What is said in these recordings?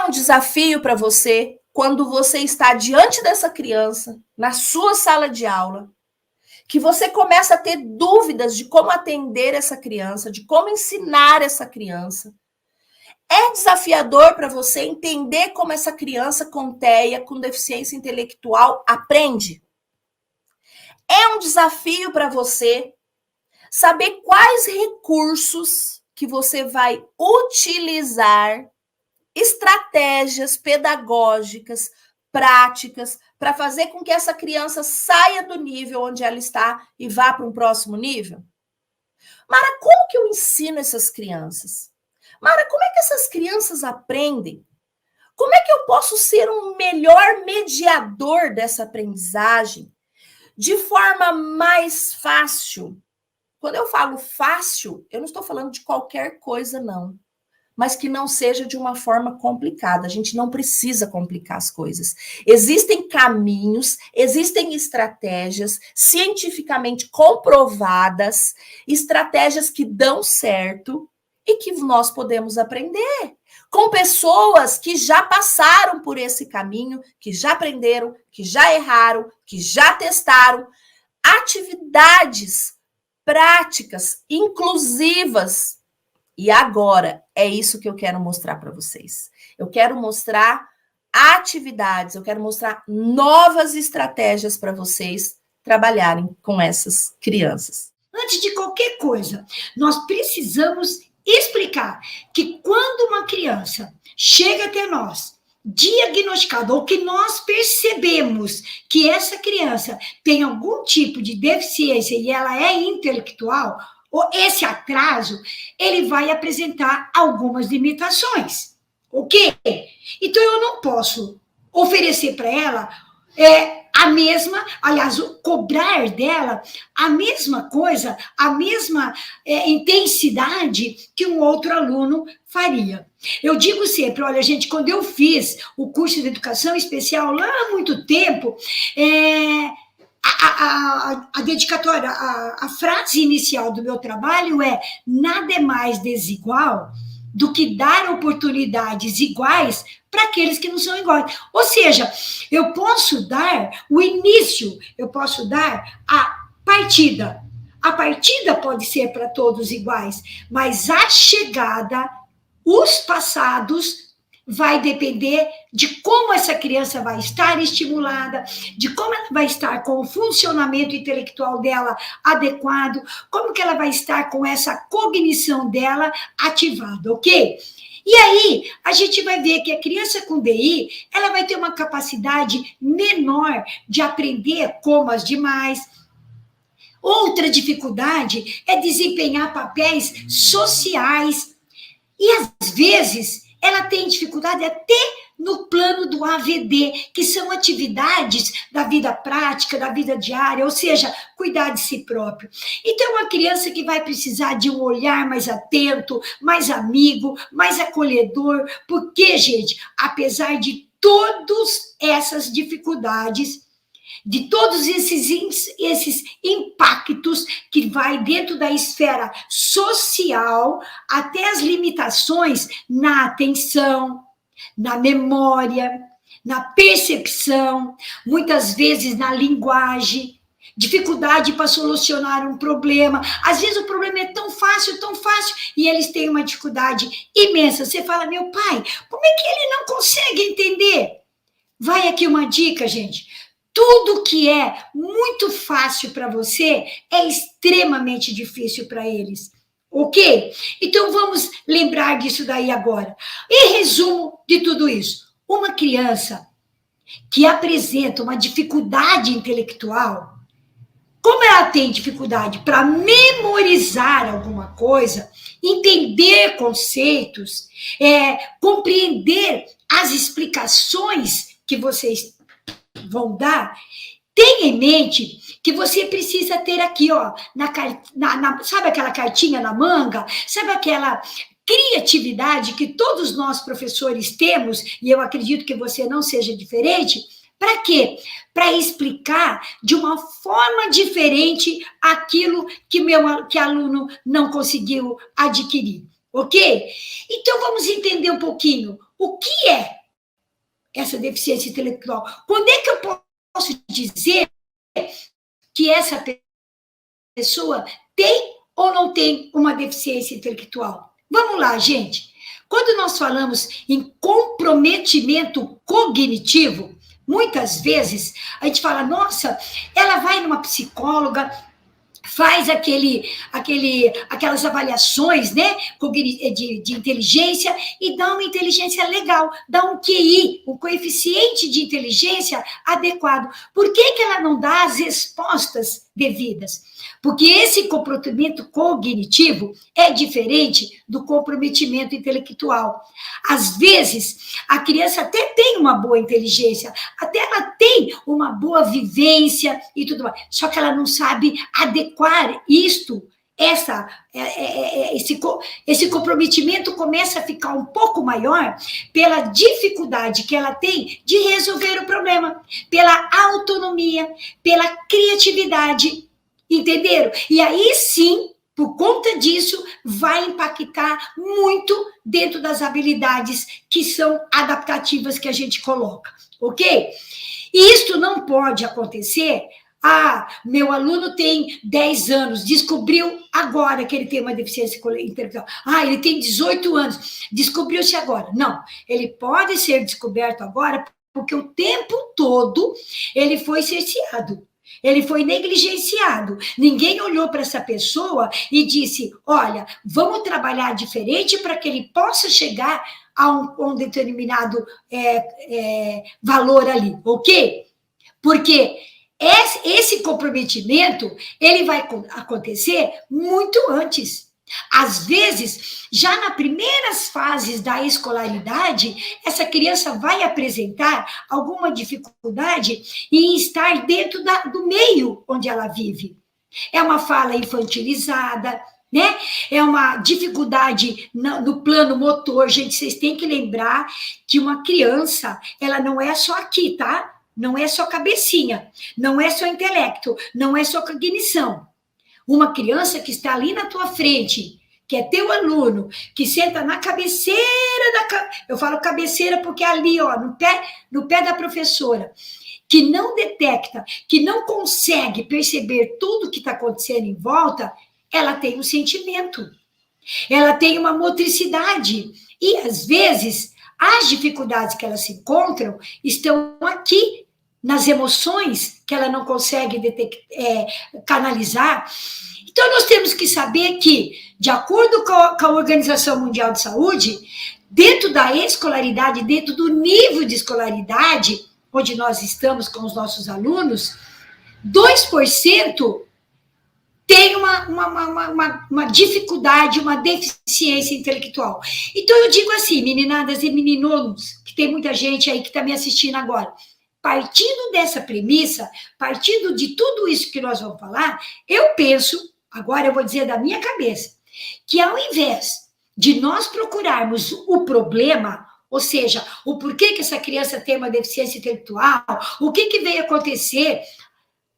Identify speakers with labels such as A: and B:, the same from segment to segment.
A: um desafio para você quando você está diante dessa criança, na sua sala de aula, que você começa a ter dúvidas de como atender essa criança, de como ensinar essa criança. É desafiador para você entender como essa criança com TEA, com deficiência intelectual, aprende? É um desafio para você saber quais recursos que você vai utilizar, estratégias pedagógicas, práticas, para fazer com que essa criança saia do nível onde ela está e vá para um próximo nível? Mara, como que eu ensino essas crianças? Mara, como é que essas crianças aprendem? Como é que eu posso ser um melhor mediador dessa aprendizagem de forma mais fácil? Quando eu falo fácil, eu não estou falando de qualquer coisa, não. Mas que não seja de uma forma complicada. A gente não precisa complicar as coisas. Existem caminhos, existem estratégias cientificamente comprovadas, estratégias que dão certo e que nós podemos aprender com pessoas que já passaram por esse caminho, que já aprenderam, que já erraram, que já testaram. Atividades práticas, inclusivas. E agora, é isso que eu quero mostrar para vocês. Eu quero mostrar atividades, eu quero mostrar novas estratégias para vocês trabalharem com essas crianças.
B: Antes de qualquer coisa, nós precisamos explicar que quando uma criança chega até nós, diagnosticada, ou que nós percebemos que essa criança tem algum tipo de deficiência e ela é intelectual, ou esse atraso, ele vai apresentar algumas limitações, ok? Então, eu não posso oferecer para ela a mesma, aliás, cobrar dela a mesma coisa, a mesma intensidade que um outro aluno faria. Eu digo sempre, olha, gente, quando eu fiz o curso de educação especial lá há muito tempo, a dedicatória, a frase inicial do meu trabalho é: nada é mais desigual do que dar oportunidades iguais para aqueles que não são iguais. Ou seja, eu posso dar o início, eu posso dar a partida. A partida pode ser para todos iguais, mas a chegada, os passados, vai depender de como essa criança vai estar estimulada, de como ela vai estar com o funcionamento intelectual dela adequado, como que ela vai estar com essa cognição dela ativada, ok? E aí, a gente vai ver que a criança com DI, ela vai ter uma capacidade menor de aprender como as demais. Outra dificuldade é desempenhar papéis sociais. E, às vezes, ela tem dificuldade até no plano do AVD, que são atividades da vida prática, da vida diária, ou seja, cuidar de si próprio. Então, uma criança que vai precisar de um olhar mais atento, mais amigo, mais acolhedor, porque, gente, apesar de todas essas dificuldades, de todos esses impactos que vai dentro da esfera social, até as limitações na atenção, na memória, na percepção, muitas vezes na linguagem, dificuldade para solucionar um problema. Às vezes o problema é tão fácil, e eles têm uma dificuldade imensa. Você fala, meu pai, como é que ele não consegue entender? Vai aqui uma dica, gente. Tudo que é muito fácil para você é extremamente difícil para eles. Ok? Então, vamos lembrar disso daí agora. Em resumo de tudo isso, uma criança que apresenta uma dificuldade intelectual, como ela tem dificuldade para memorizar alguma coisa, entender conceitos, compreender as explicações que vocês vão dar, tenha em mente que você precisa ter aqui, ó, sabe aquela cartinha na manga? Sabe aquela criatividade que todos nós professores temos, e eu acredito que você não seja diferente? Para quê? Para explicar de uma forma diferente aquilo que aluno não conseguiu adquirir. ok? Então, vamos entender um pouquinho o que é essa deficiência intelectual. Quando é que eu posso dizer que essa pessoa tem ou não tem uma deficiência intelectual? Vamos lá, gente. Quando nós falamos em comprometimento cognitivo, muitas vezes a gente fala, nossa, ela vai numa psicóloga, faz aquelas avaliações, né, de inteligência e dá uma inteligência legal, dá um QI, um coeficiente de inteligência adequado. Por que ela não dá as respostas devidas? Porque esse comprometimento cognitivo é diferente do comprometimento intelectual. Às vezes, a criança até tem uma boa inteligência, até ela tem uma boa vivência e tudo mais, só que ela não sabe adequar isto, esse comprometimento começa a ficar um pouco maior pela dificuldade que ela tem de resolver o problema, pela autonomia, pela criatividade. Entenderam? E aí sim, por conta disso, vai impactar muito dentro das habilidades que são adaptativas que a gente coloca, ok? E isso não pode acontecer. Meu aluno tem 10 anos, descobriu agora que ele tem uma deficiência intelectual. Ele tem 18 anos, descobriu-se agora. Não, ele pode ser descoberto agora porque o tempo todo ele foi cerceado. Ele foi negligenciado. Ninguém olhou para essa pessoa e disse, olha, vamos trabalhar diferente para que ele possa chegar a um determinado valor ali, ok? Porque esse comprometimento, ele vai acontecer muito antes. Às vezes, já nas primeiras fases da escolaridade, essa criança vai apresentar alguma dificuldade em estar dentro do meio onde ela vive. É uma fala infantilizada, né? É uma dificuldade no plano motor. Gente, vocês têm que lembrar que uma criança, ela não é só aqui, tá? Não é só cabecinha, não é só intelecto, não é só cognição. Uma criança que está ali na tua frente, que é teu aluno, que senta na cabeceira eu falo cabeceira porque é ali, ó, no pé da professora, que não detecta, que não consegue perceber tudo que está acontecendo em volta, ela tem um sentimento, ela tem uma motricidade, e às vezes as dificuldades que elas se encontram estão aqui, nas emoções que ela não consegue canalizar. Então, nós temos que saber que, de acordo com a Organização Mundial de Saúde, dentro da escolaridade, dentro do nível de escolaridade, onde nós estamos com os nossos alunos, 2% tem uma dificuldade, uma deficiência intelectual. Então, eu digo assim, meninadas e meninos, que tem muita gente aí que está me assistindo agora, partindo dessa premissa, partindo de tudo isso que nós vamos falar, eu penso, agora eu vou dizer da minha cabeça, que ao invés de nós procurarmos o problema, ou seja, o porquê que essa criança tem uma deficiência intelectual, o que veio acontecer,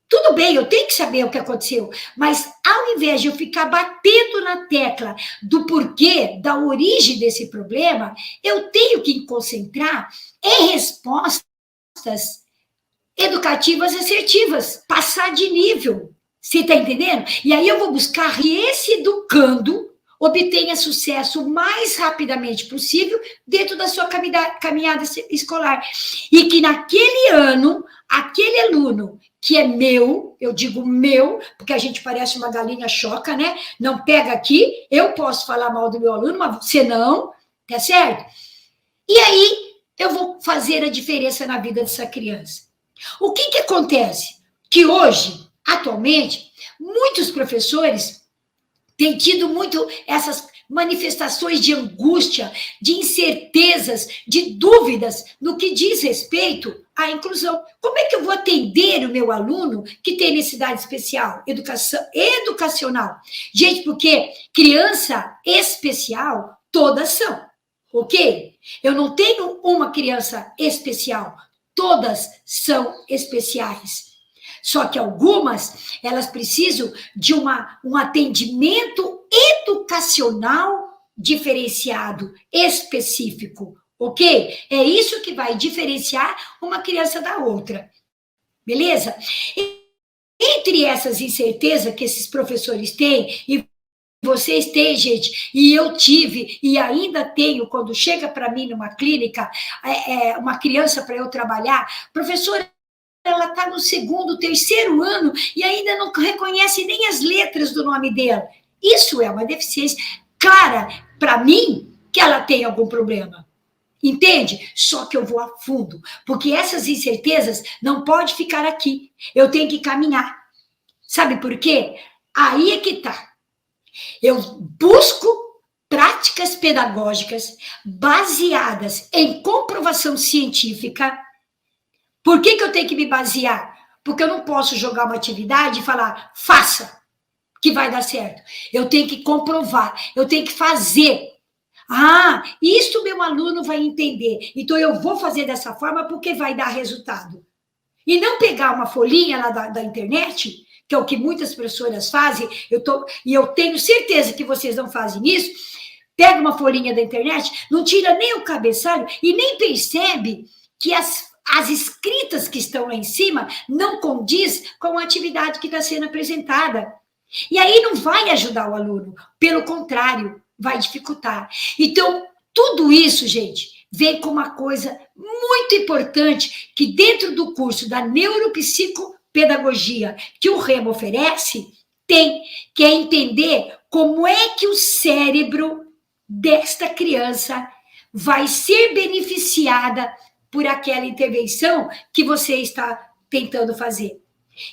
B: tudo bem, eu tenho que saber o que aconteceu, mas ao invés de eu ficar batendo na tecla do porquê, da origem desse problema, eu tenho que concentrar em respostas educativas assertivas, passar de nível, você está entendendo? E aí eu vou buscar que esse educando obtenha sucesso o mais rapidamente possível dentro da sua caminhada escolar, e que naquele ano, aquele aluno que é meu, eu digo meu, porque a gente parece uma galinha choca, né? Não pega aqui, eu posso falar mal do meu aluno, mas você não, tá certo? E aí eu vou fazer a diferença na vida dessa criança. O que acontece? Que hoje, atualmente, muitos professores têm tido muito essas manifestações de angústia, de incertezas, de dúvidas no que diz respeito à inclusão. Como é que eu vou atender o meu aluno que tem necessidade especial, educacional? Gente, porque criança especial, todas são, ok? Eu não tenho uma criança especial, todas são especiais. Só que algumas, elas precisam de um atendimento educacional diferenciado, específico, ok? É isso que vai diferenciar uma criança da outra, beleza? Entre essas incertezas que esses professores têm, e vocês têm, gente, e eu tive, e ainda tenho, quando chega para mim numa clínica, uma criança para eu trabalhar, professora, ela está no segundo, terceiro ano, e ainda não reconhece nem as letras do nome dela. Isso é uma deficiência clara, para mim, que ela tem algum problema. Entende? Só que eu vou a fundo, porque essas incertezas não podem ficar aqui. Eu tenho que caminhar. Sabe por quê? Aí é que tá. Eu busco práticas pedagógicas baseadas em comprovação científica. Por que eu tenho que me basear? Porque eu não posso jogar uma atividade e falar, faça, que vai dar certo. Eu tenho que comprovar, eu tenho que fazer. Ah, isso meu aluno vai entender. Então, eu vou fazer dessa forma porque vai dar resultado. E não pegar uma folhinha lá da internet, que é o que muitas professoras fazem, e eu tenho certeza que vocês não fazem isso, pega uma folhinha da internet, não tira nem o cabeçalho e nem percebe que as escritas que estão lá em cima não condiz com a atividade que está sendo apresentada. E aí não vai ajudar o aluno, pelo contrário, vai dificultar. Então, tudo isso, gente, vem com uma coisa muito importante que dentro do curso da neuropsicopedagogia que o Remo oferece, tem que é entender como é que o cérebro desta criança vai ser beneficiada por aquela intervenção que você está tentando fazer.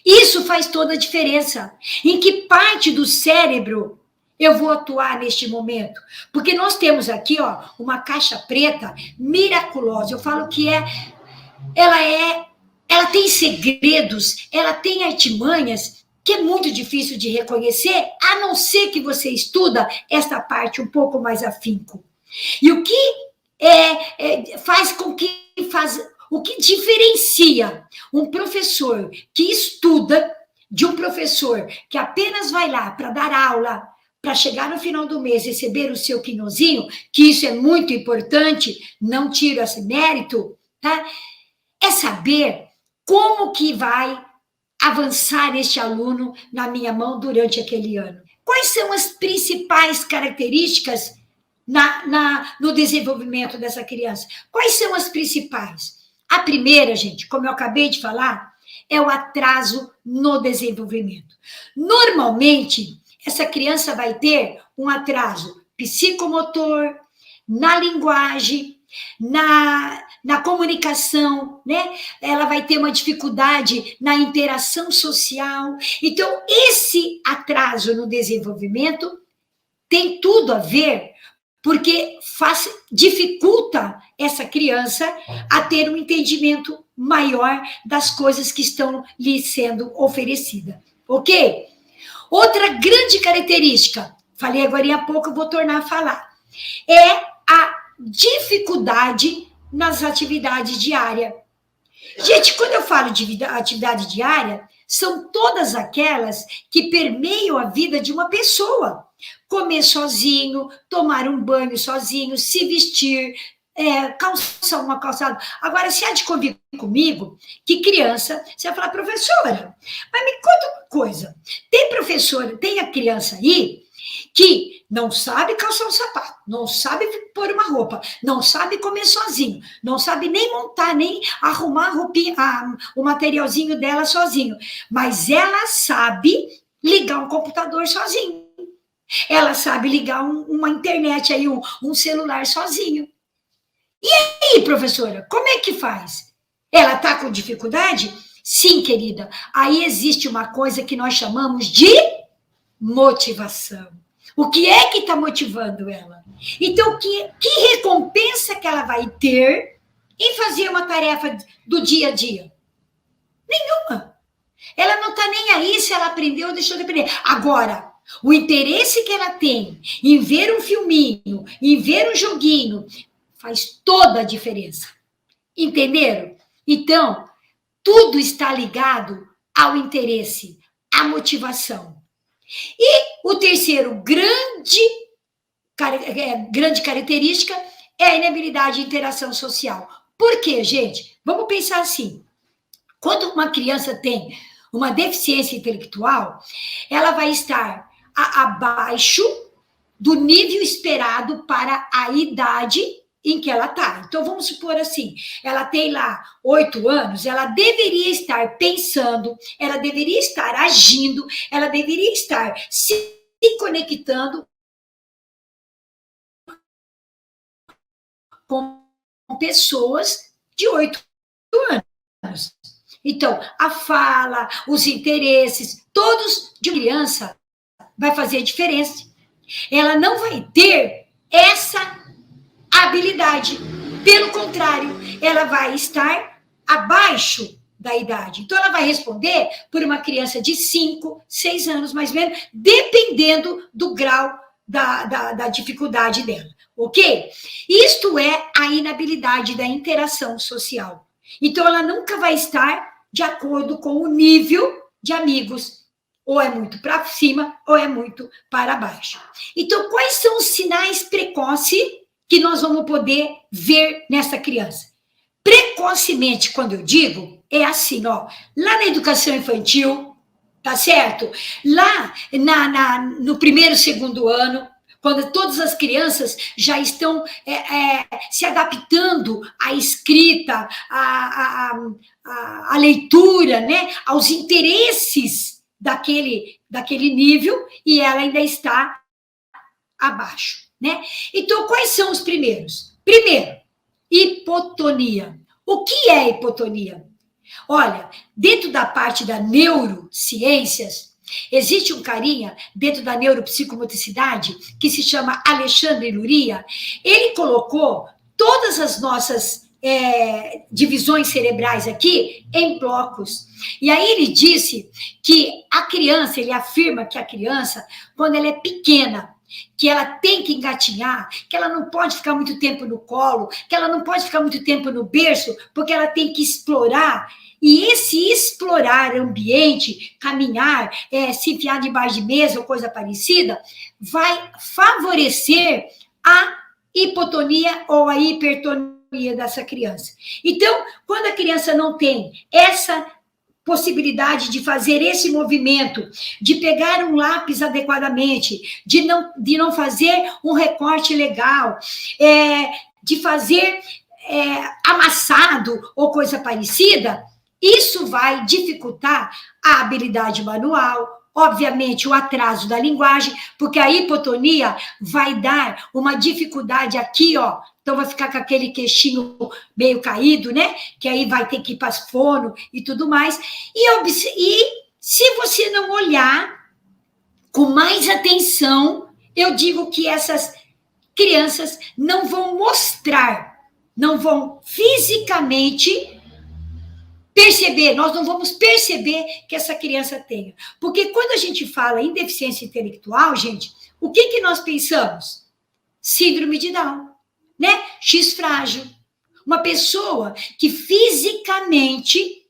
B: Isso faz toda a diferença. Em que parte do cérebro eu vou atuar neste momento? Porque nós temos aqui, ó, uma caixa preta miraculosa. Eu falo que ela tem segredos, ela tem artimanhas que é muito difícil de reconhecer, a não ser que você estuda esta parte um pouco mais afinco. E o que o que diferencia um professor que estuda de um professor que apenas vai lá para dar aula, para chegar no final do mês receber o seu quinhozinho, que isso é muito importante, não tiro esse mérito, tá? É saber como que vai avançar este aluno na minha mão durante aquele ano. Quais são as principais características no desenvolvimento dessa criança? Quais são as principais? A primeira, gente, como eu acabei de falar, é o atraso no desenvolvimento. Normalmente, essa criança vai ter um atraso psicomotor, na linguagem, na comunicação, né? Ela vai ter uma dificuldade na interação social. Então, esse atraso no desenvolvimento tem tudo a ver, porque dificulta essa criança a ter um entendimento maior das coisas que estão lhe sendo oferecidas, ok? Outra grande característica, falei agora há pouco, eu vou tornar a falar, é a dificuldade nas atividades diárias. Gente, quando eu falo de atividade diária, são todas aquelas que permeiam a vida de uma pessoa. Comer sozinho, tomar um banho sozinho, se vestir, calçar uma calçada. Agora, se há de conviver comigo, que criança, você vai falar, professora, mas me conta uma coisa, tem a criança aí que não sabe calçar um sapato, não sabe pôr uma roupa, não sabe comer sozinho, não sabe nem montar, nem arrumar o materialzinho dela sozinho, mas ela sabe ligar um computador sozinho, ela sabe ligar uma internet aí, um celular sozinho. E aí, professora, como é que faz? Ela está com dificuldade? Sim, querida. Aí existe uma coisa que nós chamamos de motivação. O que é que está motivando ela? Então, que recompensa que ela vai ter em fazer uma tarefa do dia a dia? Nenhuma. Ela não está nem aí se ela aprendeu ou deixou de aprender. Agora, o interesse que ela tem em ver um filminho, em ver um joguinho, faz toda a diferença. Entenderam? Então, tudo está ligado ao interesse, à motivação. E o terceiro grande grande característica é a inabilidade de interação social. Por quê, gente? Vamos pensar assim. Quando uma criança tem uma deficiência intelectual, ela vai estar abaixo do nível esperado para a idade em que ela está. Então, vamos supor assim, ela tem lá 8 anos, ela deveria estar pensando, ela deveria estar agindo, ela deveria estar se conectando com pessoas de 8 anos. Então, a fala, os interesses, todos de criança vai fazer diferença. Ela não vai ter essa habilidade. Pelo contrário, ela vai estar abaixo da idade. Então, ela vai responder por uma criança de 5, 6 anos, mais ou menos, dependendo do grau da dificuldade dela, ok? Isto é a inabilidade da interação social. Então, ela nunca vai estar de acordo com o nível de amigos. Ou é muito para cima, ou é muito para baixo. Então, quais são os sinais precoces que nós vamos poder ver nessa criança? Precocemente, quando eu digo, é assim, ó, lá na educação infantil, tá certo? Lá no primeiro, segundo ano, quando todas as crianças já estão se adaptando à escrita, à leitura, né? Aos interesses daquele nível, e ela ainda está abaixo, né? Então, quais são os primeiros? Primeiro, hipotonia. O que é hipotonia? Olha, dentro da parte da neurociências, existe um carinha dentro da neuropsicomotricidade que se chama Alexandre Luria. Ele colocou todas as nossas divisões cerebrais aqui em blocos. E aí ele disse que a criança, ele afirma que a criança, quando ela é pequena, que ela tem que engatinhar, que ela não pode ficar muito tempo no colo, que ela não pode ficar muito tempo no berço, porque ela tem que explorar. E esse explorar ambiente, caminhar, se enfiar debaixo de mesa ou coisa parecida, vai favorecer a hipotonia ou a hipertonia dessa criança. Então, quando a criança não tem essa possibilidade de fazer esse movimento, de pegar um lápis adequadamente, de não fazer um recorte legal, de fazer amassado ou coisa parecida, isso vai dificultar a habilidade manual, obviamente o atraso da linguagem, porque a hipotonia vai dar uma dificuldade aqui, ó. Então, vai ficar com aquele queixinho meio caído, né? Que aí vai ter que ir para as fono e tudo mais. E se você não olhar com mais atenção, eu digo que essas crianças não vão mostrar, não vão fisicamente perceber, nós não vamos perceber que essa criança tenha. Porque quando a gente fala em deficiência intelectual, gente, o que nós pensamos? Síndrome de Down. Né? X frágil. Uma pessoa que fisicamente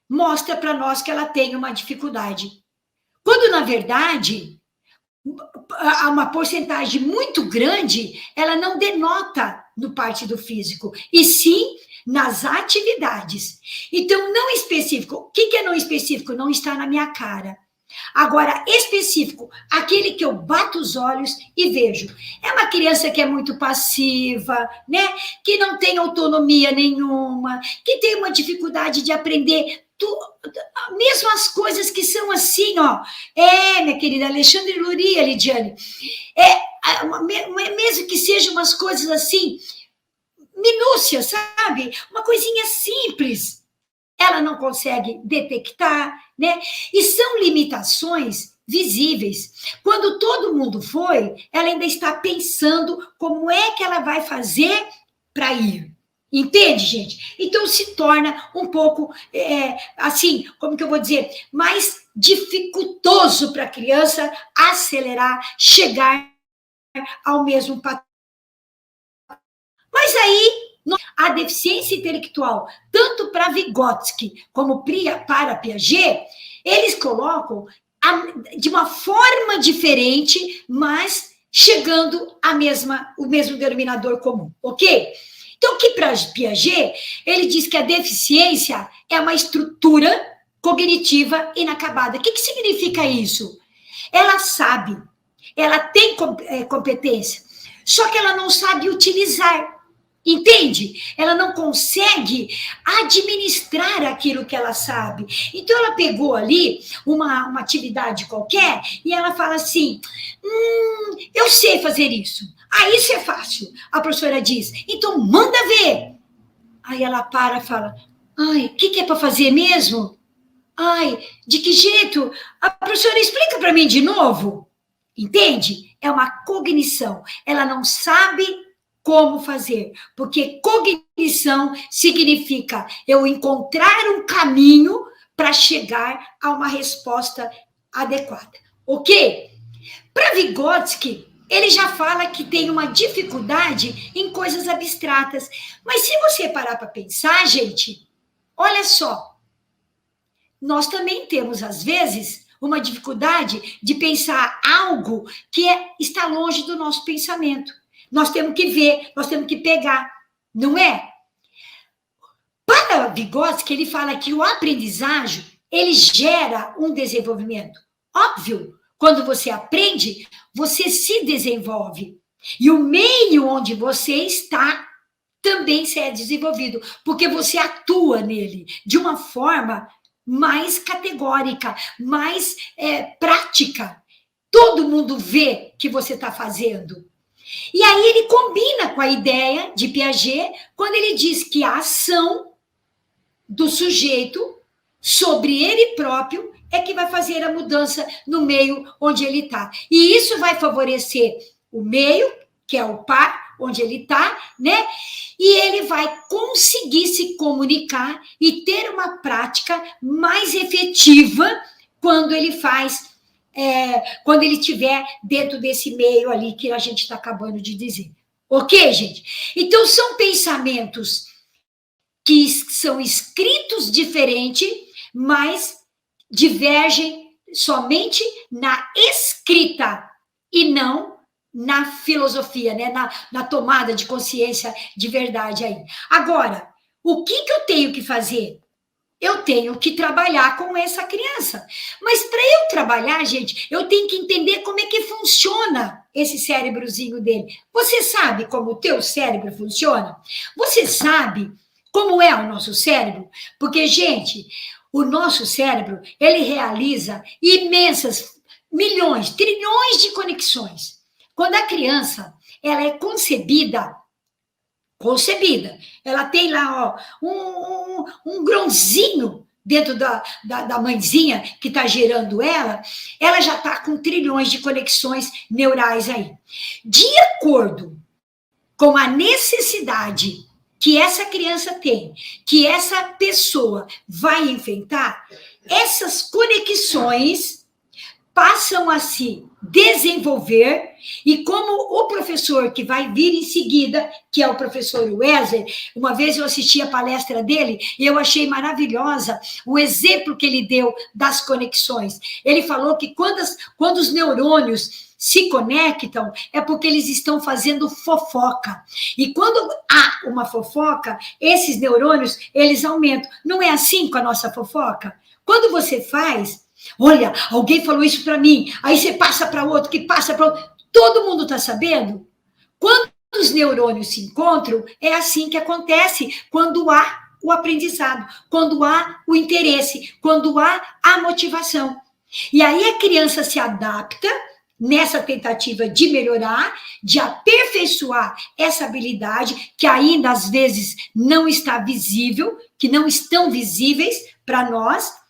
B: mostra para nós que ela tem uma dificuldade. Quando, na verdade, uma porcentagem muito grande, ela não denota no parte do físico, e sim nas atividades. Então, não específico. O que é não específico? Não está na minha cara. Agora, específico, aquele que eu bato os olhos e vejo. É uma criança que é muito passiva, né? Que não tem autonomia nenhuma, que tem uma dificuldade de aprender mesmo as coisas que são assim, ó. Minha querida Alexandre Luria, Lidiane, mesmo que sejam umas coisas assim, minúcias, sabe? Uma coisinha simples. Ela não consegue detectar, né? E são limitações visíveis. Quando todo mundo foi, ela ainda está pensando como é que ela vai fazer para ir. Entende, gente? Então, se torna um pouco, assim, como que eu vou dizer, mais dificultoso para a criança acelerar, chegar ao mesmo patamar. Mas aí, a deficiência intelectual, tanto para Vygotsky como para Piaget, eles colocam de uma forma diferente, mas chegando o mesmo denominador comum, ok? Então, que para Piaget, ele diz que a deficiência é uma estrutura cognitiva inacabada. O que significa isso? Ela sabe, ela tem competência, só que ela não sabe utilizar. Entende? Ela não consegue administrar aquilo que ela sabe. Então, ela pegou ali uma atividade qualquer e ela fala assim, eu sei fazer isso. Isso é fácil. A professora diz, então manda ver. Aí ela para e fala, o que é para fazer mesmo? De que jeito? A professora explica para mim de novo. Entende? É uma cognição. Ela não sabe como fazer, porque cognição significa eu encontrar um caminho para chegar a uma resposta adequada, ok? Para Vygotsky, ele já fala que tem uma dificuldade em coisas abstratas, mas se você parar para pensar, gente, olha só, nós também temos, às vezes, uma dificuldade de pensar algo que está longe do nosso pensamento. Nós temos que ver, nós temos que pegar, não é? Para Vygotsky, ele fala que o aprendizagem, ele gera um desenvolvimento. Óbvio, quando você aprende, você se desenvolve. E o meio onde você está também se é desenvolvido, porque você atua nele de uma forma mais categórica, mais prática. Todo mundo vê que você está fazendo. E aí ele combina com a ideia de Piaget quando ele diz que a ação do sujeito sobre ele próprio é que vai fazer a mudança no meio onde ele está. E isso vai favorecer o meio, que é o par, onde ele está, né? E ele vai conseguir se comunicar e ter uma prática mais efetiva quando ele faz... quando ele estiver dentro desse meio ali que a gente está acabando de dizer. Ok, gente? Então, são pensamentos que são escritos diferente, mas divergem somente na escrita e não na filosofia, né? na tomada de consciência de verdade aí. Agora, o que eu tenho que fazer? Eu tenho que trabalhar com essa criança. Mas para eu trabalhar, gente, eu tenho que entender como é que funciona esse cérebrozinho dele. Você sabe como o teu cérebro funciona? Você sabe como é o nosso cérebro? Porque, gente, o nosso cérebro, ele realiza imensas, milhões, trilhões de conexões. Quando a criança, ela é concebida, ela tem lá um grãozinho dentro da mãezinha que está gerando ela já está com trilhões de conexões neurais aí. De acordo com a necessidade que essa criança tem, que essa pessoa vai enfrentar, essas conexões passam a se desenvolver, e como o professor que vai vir em seguida, que é o professor Wesley, uma vez eu assisti a palestra dele e eu achei maravilhosa o exemplo que ele deu das conexões. Ele falou que quando os neurônios se conectam, é porque eles estão fazendo fofoca. E quando há uma fofoca, esses neurônios, eles aumentam. Não é assim com a nossa fofoca? Quando você faz... Olha, alguém falou isso para mim, aí você passa para outro, que passa para outro. Todo mundo está sabendo? Quando os neurônios se encontram, é assim que acontece quando há o aprendizado, quando há o interesse, quando há a motivação. E aí a criança se adapta nessa tentativa de melhorar, de aperfeiçoar essa habilidade que ainda às vezes não está visível, que não estão visíveis para nós,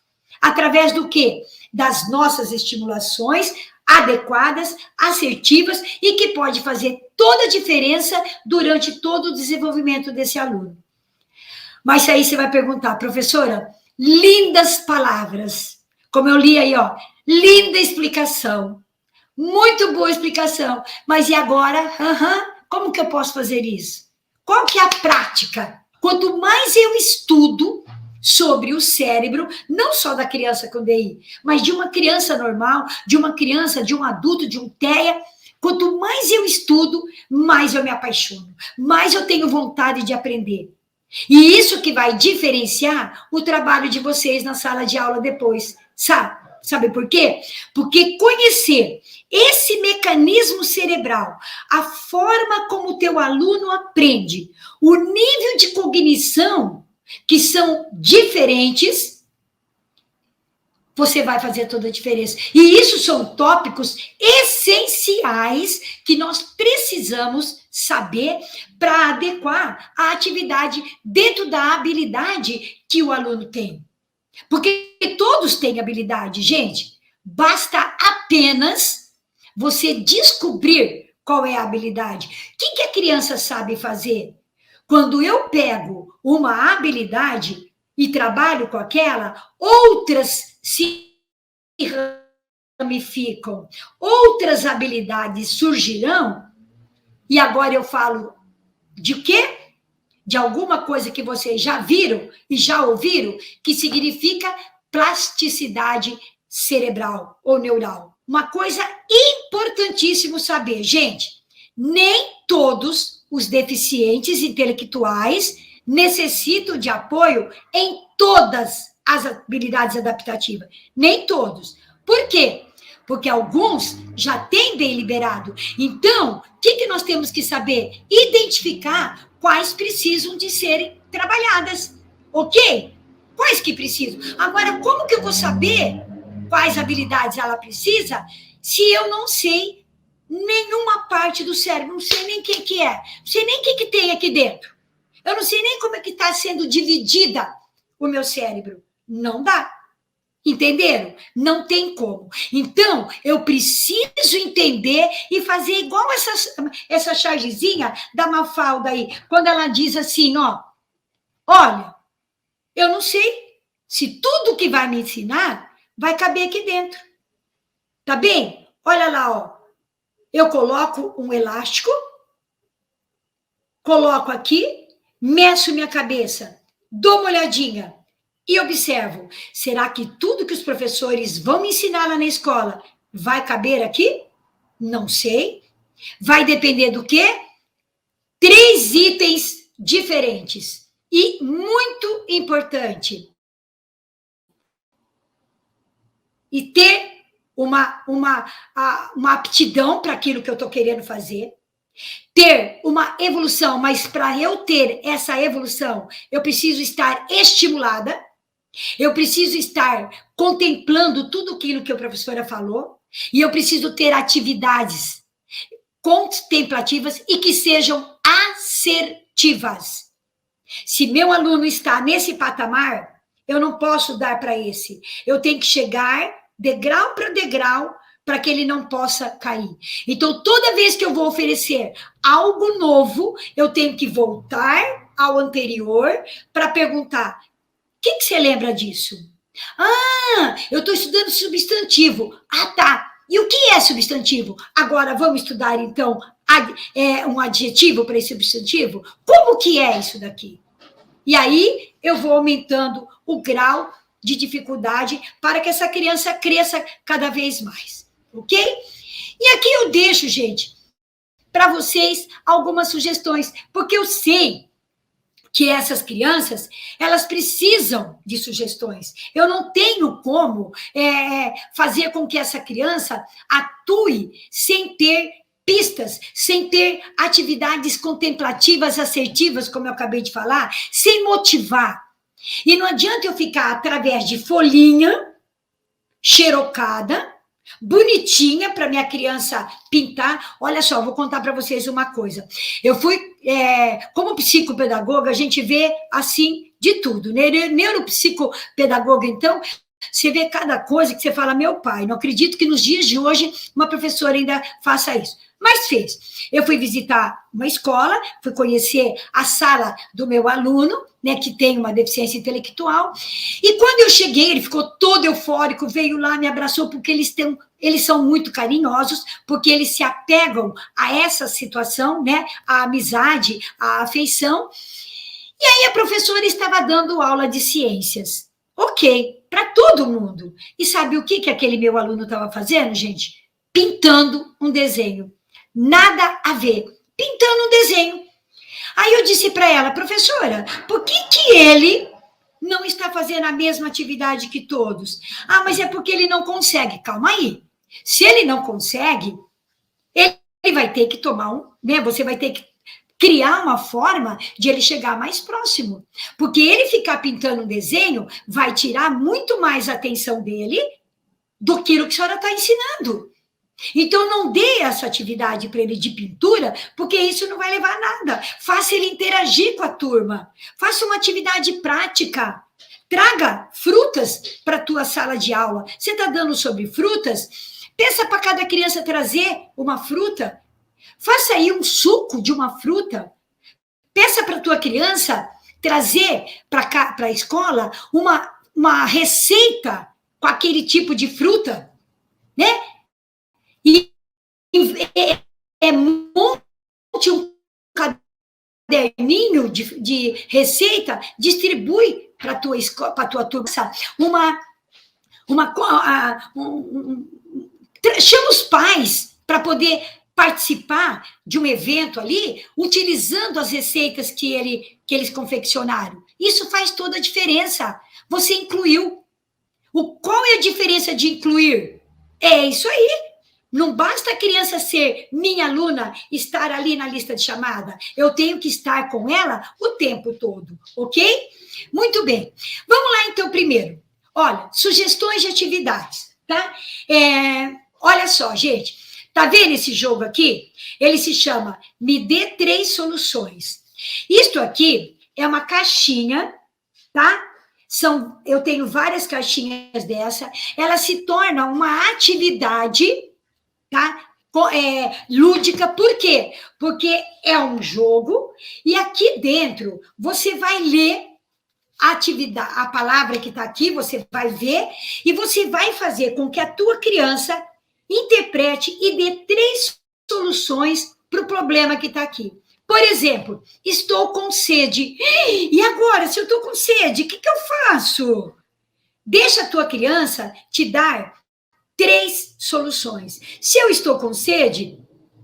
B: através do quê? Das nossas estimulações adequadas, assertivas e que pode fazer toda a diferença durante todo o desenvolvimento desse aluno. Mas aí você vai perguntar, professora, lindas palavras, como eu li aí, ó, linda explicação, muito boa explicação, mas e agora? Como que eu posso fazer isso? Qual que é a prática? Quanto mais eu estudo sobre o cérebro, não só da criança com DI, mas de uma criança normal, de uma criança, de um adulto, de um TEA, Quanto mais eu estudo, mais eu me apaixono, mais eu tenho vontade de aprender. E isso que vai diferenciar o trabalho de vocês na sala de aula depois, sabe? Sabe por quê? Porque conhecer esse mecanismo cerebral, a forma como o teu aluno aprende, o nível de cognição, que são diferentes, você vai fazer toda a diferença. E isso são tópicos essenciais que nós precisamos saber para adequar a atividade dentro da habilidade que o aluno tem. Porque todos têm habilidade, gente. Basta apenas você descobrir qual é a habilidade. O que a criança sabe fazer? Quando eu pego uma habilidade e trabalho com aquela, outras se ramificam, outras habilidades surgirão, e agora eu falo de quê? De alguma coisa que vocês já viram e já ouviram, que significa plasticidade cerebral ou neural. Uma coisa importantíssima saber, gente, nem todos os deficientes intelectuais necessitam de apoio em todas as habilidades adaptativas. Nem todos. Por quê? Porque alguns já têm bem liberado. Então, o que nós temos que saber? Identificar quais precisam de serem trabalhadas. Ok? Quais que precisam? Agora, como que eu vou saber quais habilidades ela precisa se eu não sei nenhuma parte do cérebro? Não sei nem o que é. Não sei nem o que tem aqui dentro. Eu não sei nem como é que está sendo dividida o meu cérebro. Não dá. Entenderam? Não tem como. Então, eu preciso entender e fazer igual essa chargezinha da Mafalda aí, quando ela diz assim, ó, olha, eu não sei se tudo que vai me ensinar vai caber aqui dentro. Tá bem? Olha lá, ó. Eu coloco um elástico, coloco aqui, meço minha cabeça, dou uma olhadinha, e observo, será que tudo que os professores vão me ensinar lá na escola vai caber aqui? Não sei. Vai depender do quê? 3 itens diferentes. E muito importante. E ter uma aptidão para aquilo que eu estou querendo fazer. Ter uma evolução, mas para eu ter essa evolução, eu preciso estar estimulada. Eu preciso estar contemplando tudo aquilo que a professora falou, e eu preciso ter atividades contemplativas e que sejam assertivas. Se meu aluno está nesse patamar, eu não posso dar para esse. Eu tenho que chegar degrau para degrau para que ele não possa cair. Então, toda vez que eu vou oferecer algo novo, eu tenho que voltar ao anterior para perguntar: o que você lembra disso? Ah, eu estou estudando substantivo. Ah, tá. E o que é substantivo? Agora, vamos estudar, então, um adjetivo para esse substantivo? Como que é isso daqui? E aí, eu vou aumentando o grau de dificuldade para que essa criança cresça cada vez mais. Ok? E aqui eu deixo, gente, para vocês algumas sugestões, porque eu sei que essas crianças, elas precisam de sugestões. Eu não tenho como fazer com que essa criança atue sem ter pistas, sem ter atividades contemplativas, assertivas, como eu acabei de falar, sem motivar. E não adianta eu ficar através de folhinha, xerocada, bonitinha para minha criança pintar. Olha só, vou contar para vocês uma coisa. Eu fui, como psicopedagoga, a gente vê assim de tudo, né? Neuropsicopedagoga, então, você vê cada coisa que você fala, meu pai, não acredito que nos dias de hoje uma professora ainda faça isso. Mas fez. Eu fui visitar uma escola, fui conhecer a sala do meu aluno, né, que tem uma deficiência intelectual, e quando eu cheguei, ele ficou todo eufórico, veio lá, me abraçou, porque eles são muito carinhosos, porque eles se apegam a essa situação, né, a amizade, a afeição. E aí a professora estava dando aula de ciências. Ok, para todo mundo. E sabe o que aquele meu aluno estava fazendo, gente? Pintando um desenho. Nada a ver. Pintando um desenho. Aí eu disse para ela, professora, por que ele não está fazendo a mesma atividade que todos? Ah, mas é porque ele não consegue. Calma aí. Se ele não consegue, ele vai ter que tomar né? Você vai ter que criar uma forma de ele chegar mais próximo. Porque ele ficar pintando um desenho vai tirar muito mais a atenção dele do que o que a senhora está ensinando. Então, não dê essa atividade para ele de pintura, porque isso não vai levar a nada. Faça ele interagir com a turma. Faça uma atividade prática. Traga frutas para a tua sala de aula. Você está dando sobre frutas? Pensa para cada criança trazer uma fruta. Faça aí um suco de uma fruta. Peça para a tua criança trazer para a escola uma receita com aquele tipo de fruta, né? E monte um caderninho de receita, distribui para a tua escola, para a tua turma, chama os pais para poder participar de um evento ali, utilizando as receitas que eles confeccionaram. Isso faz toda a diferença. Você incluiu. Qual é a diferença de incluir? É isso aí. Não basta a criança ser minha aluna, estar ali na lista de chamada. Eu tenho que estar com ela o tempo todo, ok? Muito bem. Vamos lá, então, primeiro. Olha, sugestões de atividades, tá? Olha só, gente. Tá vendo esse jogo aqui? Ele se chama Me Dê 3 Soluções. Isto aqui é uma caixinha, tá? Eu tenho várias caixinhas dessa. Ela se torna uma atividade, tá? Lúdica. Por quê? Porque é um jogo e aqui dentro você vai ler a atividade, a palavra que está aqui, você vai ver e você vai fazer com que a tua criança interprete e dê 3 soluções para o problema que está aqui. Por exemplo, estou com sede. E agora, se eu estou com sede, o que eu faço? Deixa a tua criança te dar 3 soluções. Se eu estou com sede,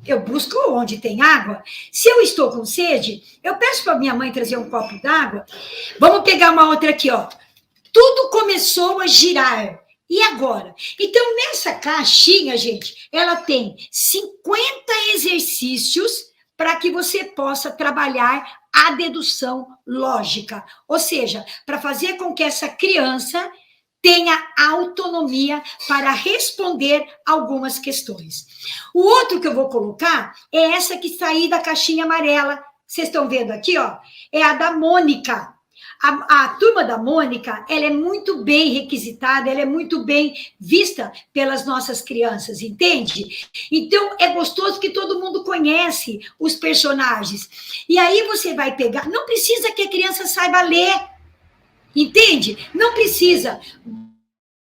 B: eu busco onde tem água. Se eu estou com sede, eu peço para minha mãe trazer um copo d'água. Vamos pegar uma outra aqui, ó. Tudo começou a girar. E agora? Então, nessa caixinha, gente, ela tem 50 exercícios para que você possa trabalhar a dedução lógica. Ou seja, para fazer com que essa criança tenha autonomia para responder algumas questões. O outro que eu vou colocar é essa que está aí da caixinha amarela. Vocês estão vendo aqui, ó? É a da Mônica. A turma da Mônica, ela é muito bem requisitada, ela é muito bem vista pelas nossas crianças, entende? Então, é gostoso que todo mundo conhece os personagens. E aí você vai pegar... Não precisa que a criança saiba ler, entende? Não precisa.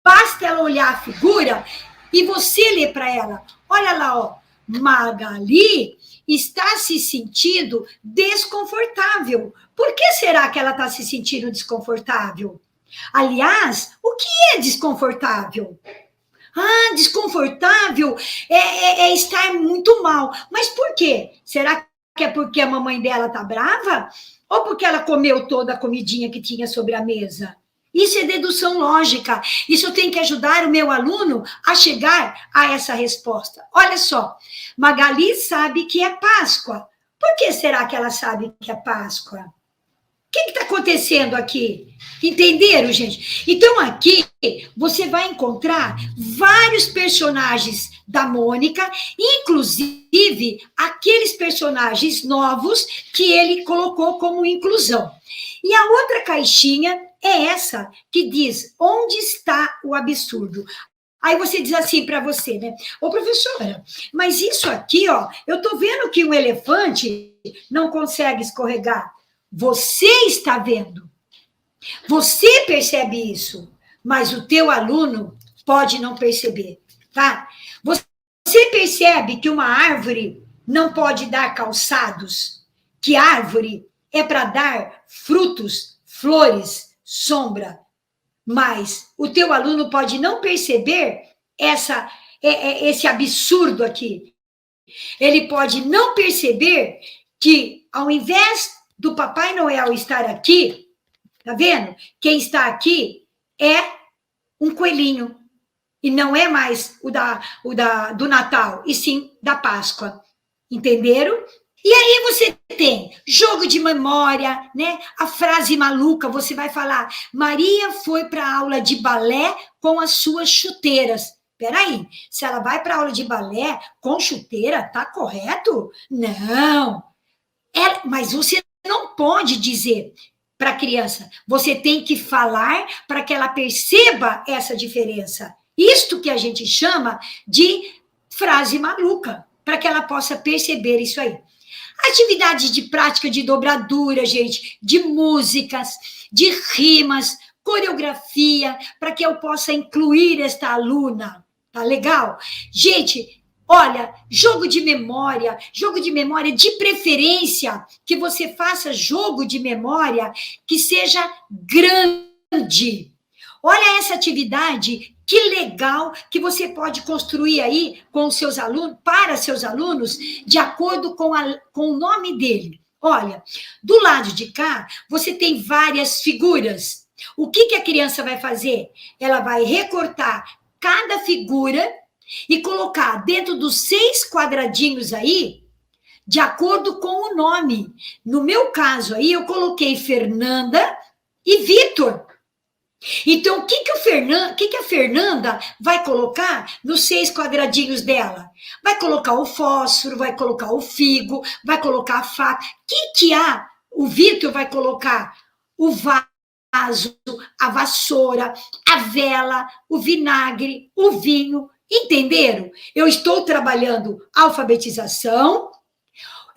B: Basta ela olhar a figura e você ler para ela. Olha lá, ó. Magali está se sentindo desconfortável. Por que será que ela está se sentindo desconfortável? Aliás, o que é desconfortável? Ah, desconfortável é estar muito mal. Mas por quê? Será que é porque a mamãe dela está brava? Ou porque ela comeu toda a comidinha que tinha sobre a mesa? Isso é dedução lógica. Isso tem que ajudar o meu aluno a chegar a essa resposta. Olha só, Magali sabe que é Páscoa. Por que será que ela sabe que é Páscoa? O que está acontecendo aqui? Entenderam, gente? Então, aqui você vai encontrar vários personagens da Mônica, inclusive aqueles personagens novos que ele colocou como inclusão. E a outra caixinha é essa que diz: onde está o absurdo? Aí você diz assim para você, né? Ô, professora, mas isso aqui, ó, eu tô vendo que um elefante não consegue escorregar. Você está vendo. Você percebe isso, mas o teu aluno pode não perceber, tá? Você percebe que uma árvore não pode dar calçados, que árvore é para dar frutos, flores, sombra, mas o teu aluno pode não perceber esse absurdo aqui. Ele pode não perceber que, ao invés do Papai Noel estar aqui, tá vendo? Quem está aqui é um coelhinho. E não é mais do Natal, e sim da Páscoa. Entenderam? E aí você tem jogo de memória, né? A frase maluca, você vai falar: Maria foi para a aula de balé com as suas chuteiras. Peraí, se ela vai para a aula de balé com chuteira, tá correto? Não. Mas você não pode dizer para a criança, você tem que falar para que ela perceba essa diferença. Isto que a gente chama de frase maluca, para que ela possa perceber isso aí. Atividades de prática de dobradura, gente, de músicas, de rimas, coreografia, para que eu possa incluir esta aluna. Tá legal? Gente, olha, jogo de memória de preferência, que você faça jogo de memória que seja grande. Olha essa atividade, que legal que você pode construir aí com seus alunos, para seus alunos, de acordo com o nome dele. Olha, do lado de cá, você tem várias figuras. O que a criança vai fazer? Ela vai recortar cada figura e colocar dentro dos 6 quadradinhos aí, de acordo com o nome. No meu caso aí, eu coloquei Fernanda e Vitor. Então, o que a Fernanda vai colocar nos 6 quadradinhos dela? Vai colocar o fósforo, vai colocar o figo, vai colocar a faca. O Vitor vai colocar o vaso, a vassoura, a vela, o vinagre, o vinho. Entenderam? Eu estou trabalhando alfabetização,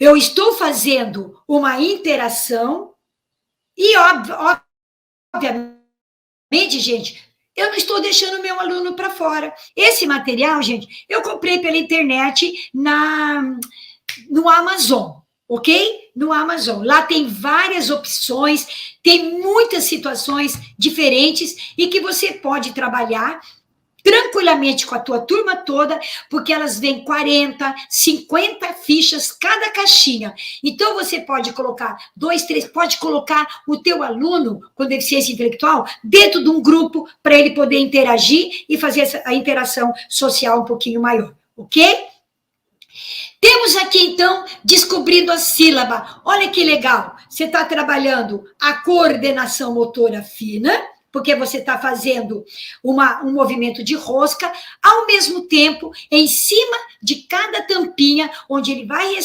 B: eu estou fazendo uma interação e, obviamente, gente, eu não estou deixando meu aluno para fora. Esse material, gente, eu comprei pela internet no Amazon, ok? No Amazon. Lá tem várias opções, tem muitas situações diferentes e que você pode trabalhar tranquilamente com a tua turma toda, porque elas vêm 40, 50 fichas cada caixinha. Então, você pode colocar 2, 3, pode colocar o teu aluno com deficiência intelectual dentro de um grupo para ele poder interagir e fazer a interação social um pouquinho maior, ok? Temos aqui, então, descobrindo a sílaba. Olha que legal. Você está trabalhando a coordenação motora fina, porque você está fazendo um movimento de rosca, ao mesmo tempo, em cima de cada tampinha, onde ele vai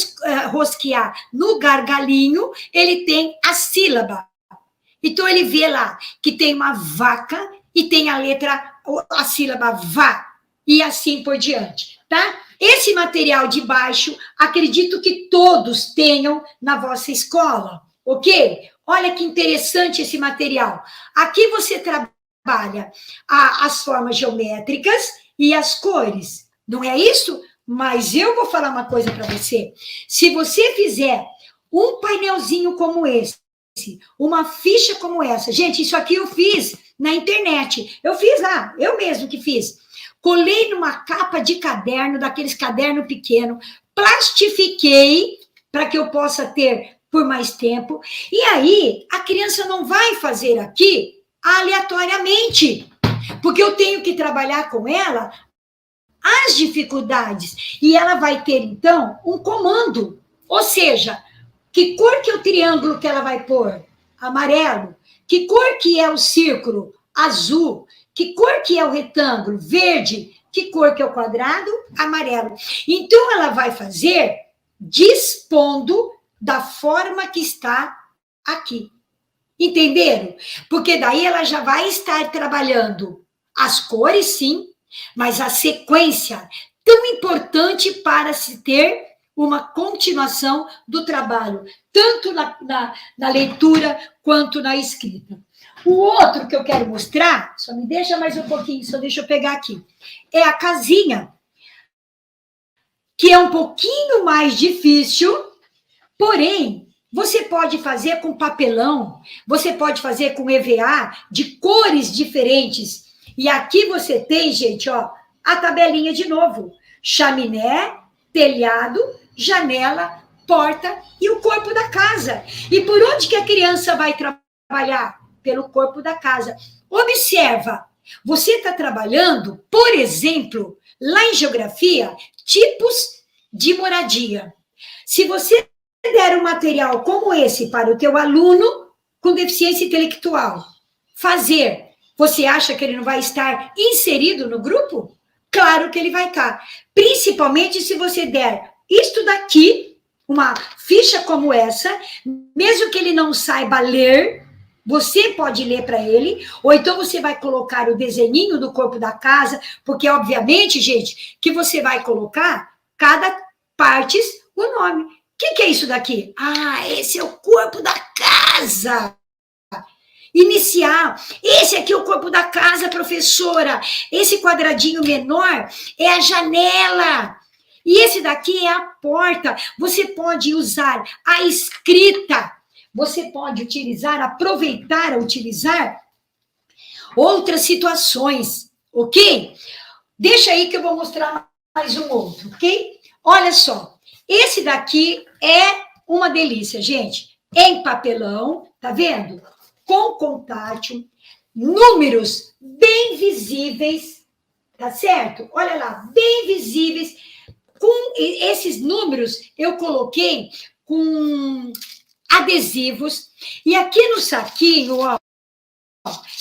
B: rosquear no gargalinho, ele tem a sílaba. Então, ele vê lá que tem uma vaca e tem a sílaba vá, e assim por diante, tá? Esse material de baixo, acredito que todos tenham na vossa escola, ok? Olha que interessante esse material. Aqui você trabalha as formas geométricas e as cores, não é isso? Mas eu vou falar uma coisa para você. Se você fizer um painelzinho como esse, uma ficha como essa, gente, isso aqui eu fiz na internet. Eu fiz lá, eu mesmo que fiz. Colei numa capa de caderno, daqueles cadernos pequenos, plastifiquei para que eu possa ter por mais tempo, e aí a criança não vai fazer aqui aleatoriamente, porque eu tenho que trabalhar com ela as dificuldades, e ela vai ter, então, um comando, ou seja, que cor que é o triângulo que ela vai pôr? Amarelo. Que cor que é o círculo? Azul. Que cor que é o retângulo? Verde. Que cor que é o quadrado? Amarelo. Então, ela vai fazer dispondo da forma que está aqui. Entenderam? Porque daí ela já vai estar trabalhando as cores, sim, mas a sequência tão importante para se ter uma continuação do trabalho, tanto na leitura quanto na escrita. O outro que eu quero mostrar, só me deixa mais um pouquinho, só deixa eu pegar aqui, é a casinha, que é um pouquinho mais difícil. Porém, você pode fazer com papelão, você pode fazer com EVA, de cores diferentes. E aqui você tem, gente, ó, a tabelinha de novo. Chaminé, telhado, janela, porta e o corpo da casa. E por onde que a criança vai trabalhar? Pelo corpo da casa. Observa, você está trabalhando, por exemplo, lá em geografia, tipos de moradia. Se você der um material como esse para o teu aluno com deficiência intelectual fazer, você acha que ele não vai estar inserido no grupo? Claro que ele vai estar. Principalmente se você der isto daqui, uma ficha como essa, mesmo que ele não saiba ler, você pode ler para ele, ou então você vai colocar o desenhinho do corpo da casa, porque, obviamente, gente, que você vai colocar cada parte o nome. O que é isso daqui? Ah, esse é o corpo da casa. Inicial. Esse aqui é o corpo da casa, professora. Esse quadradinho menor é a janela. E esse daqui é a porta. Você pode usar a escrita. Você pode aproveitar, utilizar outras situações, ok? Deixa aí que eu vou mostrar mais um outro, ok? Olha só, esse daqui é uma delícia, gente. Em papelão, tá vendo? Com contátil, números bem visíveis, tá certo? Olha lá, bem visíveis. Com esses números, eu coloquei com adesivos. E aqui no saquinho, ó,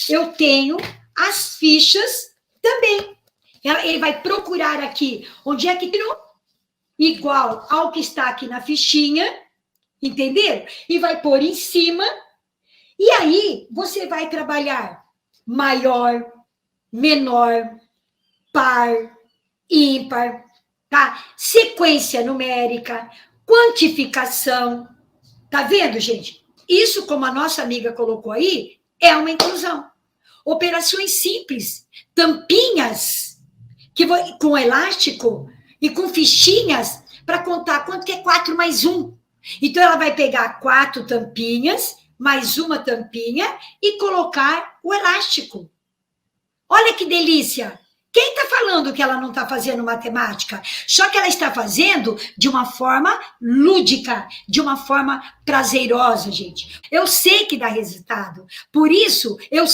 B: eu tenho as fichas também. Ele vai procurar aqui onde é que tirou igual ao que está aqui na fichinha, entenderam? E vai pôr em cima. E aí, você vai trabalhar maior, menor, par, ímpar, tá? Sequência numérica, quantificação. Tá vendo, gente? Isso, como a nossa amiga colocou aí, é uma inclusão. Operações simples, tampinhas com elástico e com fichinhas para contar quanto que é 4 mais 1. Então, ela vai pegar 4 tampinhas, mais uma tampinha e colocar o elástico. Olha que delícia! Quem está falando que ela não está fazendo matemática? Só que ela está fazendo de uma forma lúdica, de uma forma prazerosa, gente. Eu sei que dá resultado. Por isso, eu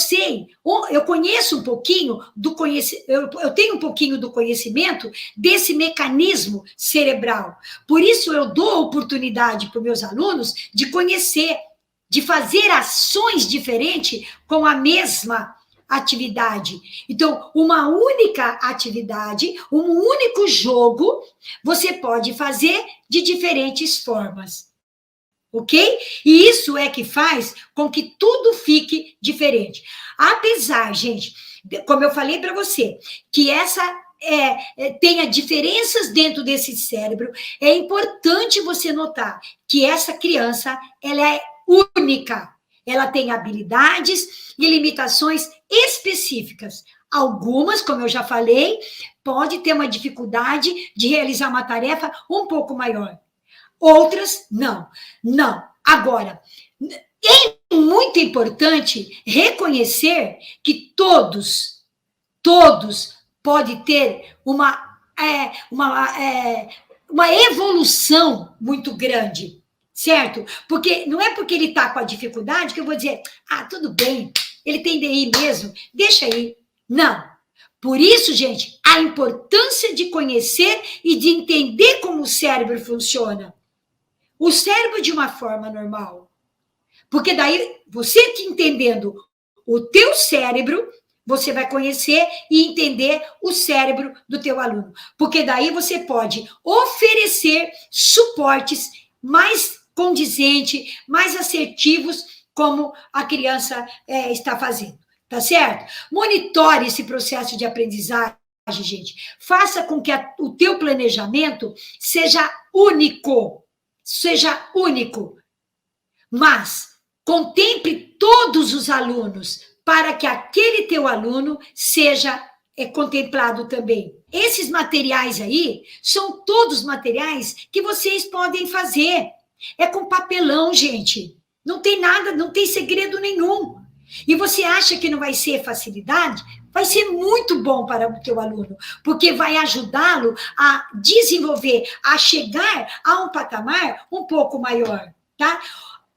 B: conheço um pouquinho do conhecimento, eu tenho um pouquinho do conhecimento desse mecanismo cerebral. Por isso, eu dou oportunidade para os meus alunos de conhecer, de fazer ações diferentes com a mesma atividade. Então, uma única atividade, um único jogo, você pode fazer de diferentes formas. Ok? E isso é que faz com que tudo fique diferente. Apesar, gente, como eu falei para você, que essa tenha diferenças dentro desse cérebro, é importante você notar que essa criança, ela é única. Ela tem habilidades e limitações específicas. Algumas, como eu já falei, pode ter uma dificuldade de realizar uma tarefa um pouco maior. Outras, não. Não. Agora, é muito importante reconhecer que todos podem ter uma evolução muito grande. Certo? Porque não é porque ele está com a dificuldade que eu vou dizer, tudo bem, ele tem DI mesmo, deixa aí. Não. Por isso, gente, a importância de conhecer e de entender como o cérebro funciona. O cérebro de uma forma normal. Porque daí, você te entendendo o teu cérebro, você vai conhecer e entender o cérebro do teu aluno. Porque daí você pode oferecer suportes mais condizente, mais assertivos, como a criança está fazendo, tá certo? Monitore esse processo de aprendizagem, gente. Faça com que o teu planejamento seja único, mas contemple todos os alunos para que aquele teu aluno seja contemplado também. Esses materiais aí são todos materiais que vocês podem fazer. É com papelão, gente. Não tem nada, não tem segredo nenhum. E você acha que não vai ser facilidade? vai ser muito bom para o teu aluno, porque vai ajudá-lo a desenvolver, a chegar a um patamar um pouco maior, tá?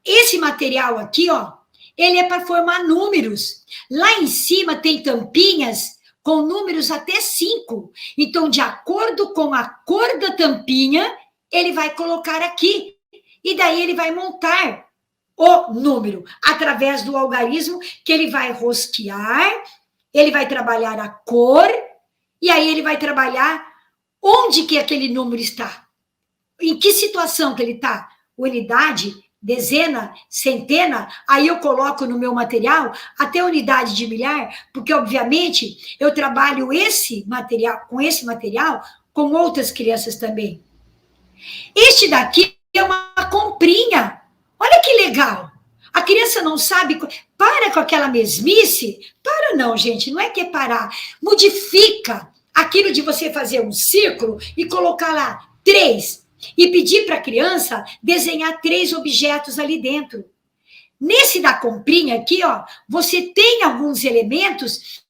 B: Esse material aqui, ó, ele é para formar números. Lá em cima tem tampinhas com números até 5. Então, de acordo com a cor da tampinha, ele vai colocar aqui. E daí ele vai montar o número através do algarismo que ele vai rosquear, ele vai trabalhar a cor, e aí ele vai trabalhar onde que aquele número está. Em que situação que ele está? Unidade, dezena, centena, aí eu coloco no meu material até unidade de milhar, porque, obviamente, eu trabalho esse material com outras crianças também. Este daqui é uma comprinha. Olha que legal. A criança não sabe... Para com aquela mesmice. Para não, gente. Não é que é parar. Modifica aquilo de você fazer um círculo e colocar lá 3. E pedir para a criança desenhar 3 objetos ali dentro. Nesse da comprinha aqui, ó, você tem alguns elementos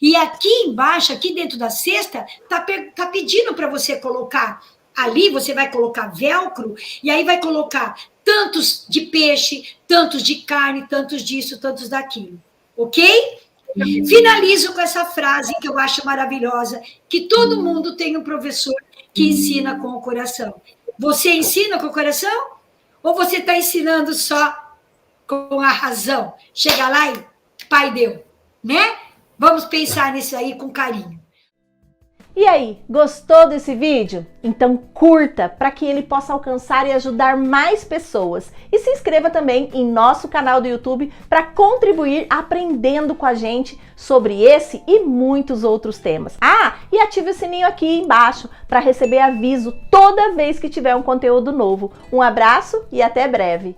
B: e aqui embaixo, aqui dentro da cesta, tá pedindo para você colocar ali, você vai colocar velcro e aí vai colocar tantos de peixe, tantos de carne, tantos disso, tantos daquilo. Ok? Finalizo com essa frase que eu acho maravilhosa, que todo mundo tem um professor que ensina com o coração. Você ensina com o coração? Ou você está ensinando só com a razão? Chega lá e pai deu, né? Vamos pensar nisso aí com carinho.
C: E aí, gostou desse vídeo? Então curta para que ele possa alcançar e ajudar mais pessoas. E se inscreva também em nosso canal do YouTube para contribuir aprendendo com a gente sobre esse e muitos outros temas. Ah, e ative o sininho aqui embaixo para receber aviso toda vez que tiver um conteúdo novo. Um abraço e até breve!